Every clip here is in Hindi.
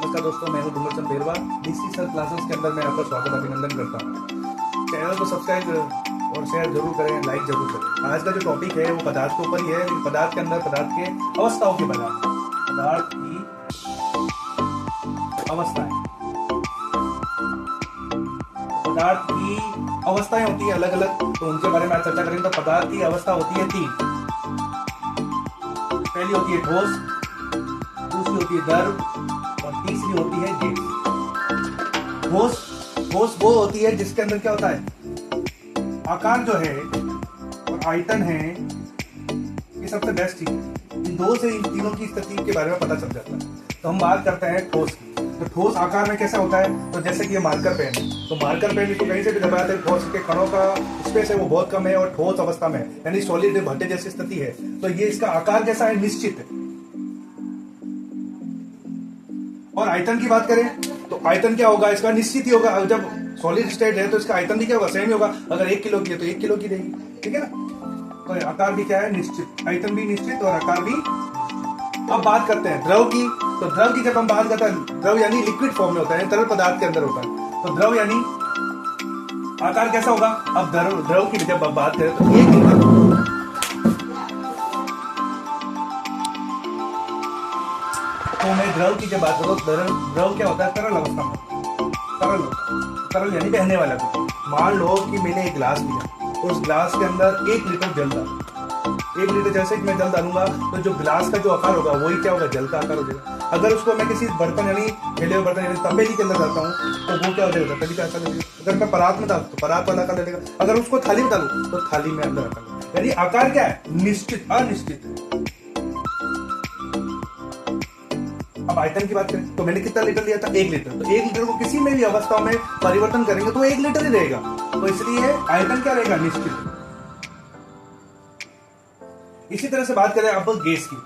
नमस्कार दोस्तों, मैं हूं डूंगरचंद बेरवा। डीसी सर क्लासेस के अंदर मैं आपका स्वागत अभिनंदन करता हूं। चैनल को सब्सक्राइब और शेयर जरूर करें, लाइक जरूर करें। आज का जो टॉपिक है वो पदार्थ के ऊपर ही है, लेकिन पदार्थ के अंदर पदार्थ के अवस्थाओं के बारे में। पदार्थ की अवस्थाएं, पदार्थ की अवस्थाएं होती है अलग अलग, तो उनके बारे में आज चर्चा करेंगे। तो पदार्थ की अवस्था होती है 3। पहली होती है ठोस, दूसरी होती है द्रव और तीसरी होती है गैस। ठोस वो होती है जिसके अंदर क्या होता है, आकार जो है और आयतन है, ये सबसे बेस्ट चीज है। इन दो से इन तीनों की स्थिति के बारे में पता चल जाता है। तो हम बात करते हैं ठोस की। तो ठोस आकार में कैसा होता है, तो जैसे कि ये मार्कर पेन है, तो मार्कर पेन इसको कहीं से भी दबाते हैं, ठोस के कणों का स्पेस है वो बहुत कम है और ठोस अवस्था में है, यानी सॉलिड भट्टे जैसी स्थिति है। तो ये इसका आकार कैसा है, निश्चित है। और आयतन की बात करें तो आयतन क्या होगा, इसका निश्चित ही होगा। जब सॉलिड स्टेट है तो इसका आयतन भी क्या होगा, सेम ही होगा। अगर 1 किलो की है तो 1 किलो की रहेगी, ठीक है ना। तो आकार भी क्या है, निश्चित, आयतन भी निश्चित और आकार भी। अब बात करते हैं द्रव की। तो द्रव की जब हम बात करते हैं, द्रव यानी लिक्विड फॉर्म में होता है, तरल पदार्थ के अंदर होता है। तो द्रव यानी आकार कैसा होगा। अब द्रव की जब बात करें तो 1 लीटर, तो मैं द्रव की जब बात करूं, द्रव क्या होता है, तरल अवस्था में। तरल यानी बहने वाला कुछ। मान लो कि मैंने एक गिलास लिया, उस गिलास के अंदर 1 लीटर जल डाला। 1 लीटर जैसे कि मैं जल डालूंगा तो जो गिलास का जो आकार होगा वही क्या होगा, जल का आकार हो जाएगा। अगर उसको मैं किसी बर्तन यानी फैले हुए बर्तन यानी तपेली के अंदर डालता हूँ तो वो क्या हो जाएगा, तपेली का आकार लगेगा। अगर मैं परात में डालूं तो परात वाला आकार लगेगा। अगर उसको थाली में डालूं तो थाली में अंदर आकार, यानी आकार क्या है, निश्चित, अनिश्चित। अब आयतन की बात करें तो मैंने कितना लीटर लिया था, 1 लीटर। तो 1 लीटर को किसी में भी अवस्था में परिवर्तन करेंगे तो 1 लीटर ही रहेगा। तो इसलिए आयतन क्या रहेगा, निश्चित। इसी तरह से बात करें अब गैस की,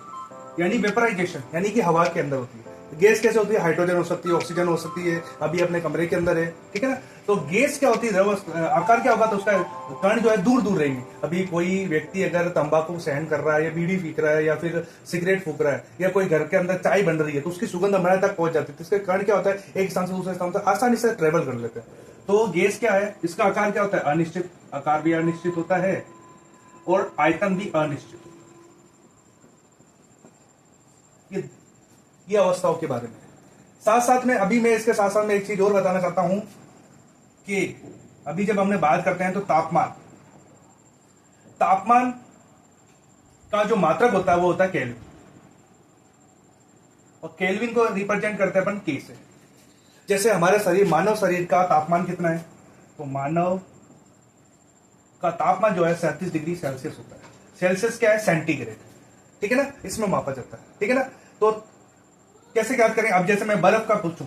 यानी वेपराइजेशन, यानी कि हवा के अंदर होती है। गैस कैसे होती है, हाइड्रोजन हो सकती है, ऑक्सीजन हो सकती है। अभी अपने कमरे के अंदर है, ठीक है ना। तो गैस क्या होती है, आकार क्या होगा, तो उसका कण जो है दूर दूर रहेंगे। अभी कोई व्यक्ति अगर तंबाकू सहन कर रहा है या बीड़ी फीक रहा है या फिर सिगरेट फूक रहा है या कोई घर के अंदर चाय बन रही है तो उसकी सुगंध हमारे तक पहुंच जाती है। तो इसके कण क्या होता है, एक स्थान से दूसरे स्थान तक आसानी से ट्रेवल कर लेते हैं। तो गैस क्या है, इसका आकार क्या होता है, अनिश्चित। आकार भी अनिश्चित होता है और आयतन भी अनिश्चित। ये अवस्थाओं के बारे में। साथ साथ में अभी मैं इसके साथ साथ में एक चीज और बताना चाहता हूं कि अभी जब हमने बात करते हैं तो तापमान का जो मात्रक होता है वो होता है केल्विन, और केल्विन को रिप्रेजेंट करते हैं अपन के से। जैसे हमारे शरीर, मानव शरीर का तापमान कितना है, तो मानव का तापमान जो है 37 डिग्री सेल्सियस होता है। सेल्सियस क्या है, सेंटीग्रेड, ठीक है ना, इसमें मापा जाता है, ठीक है ना। तो कैसे याद करें, अब जैसे मैं बर्फ का पूछूं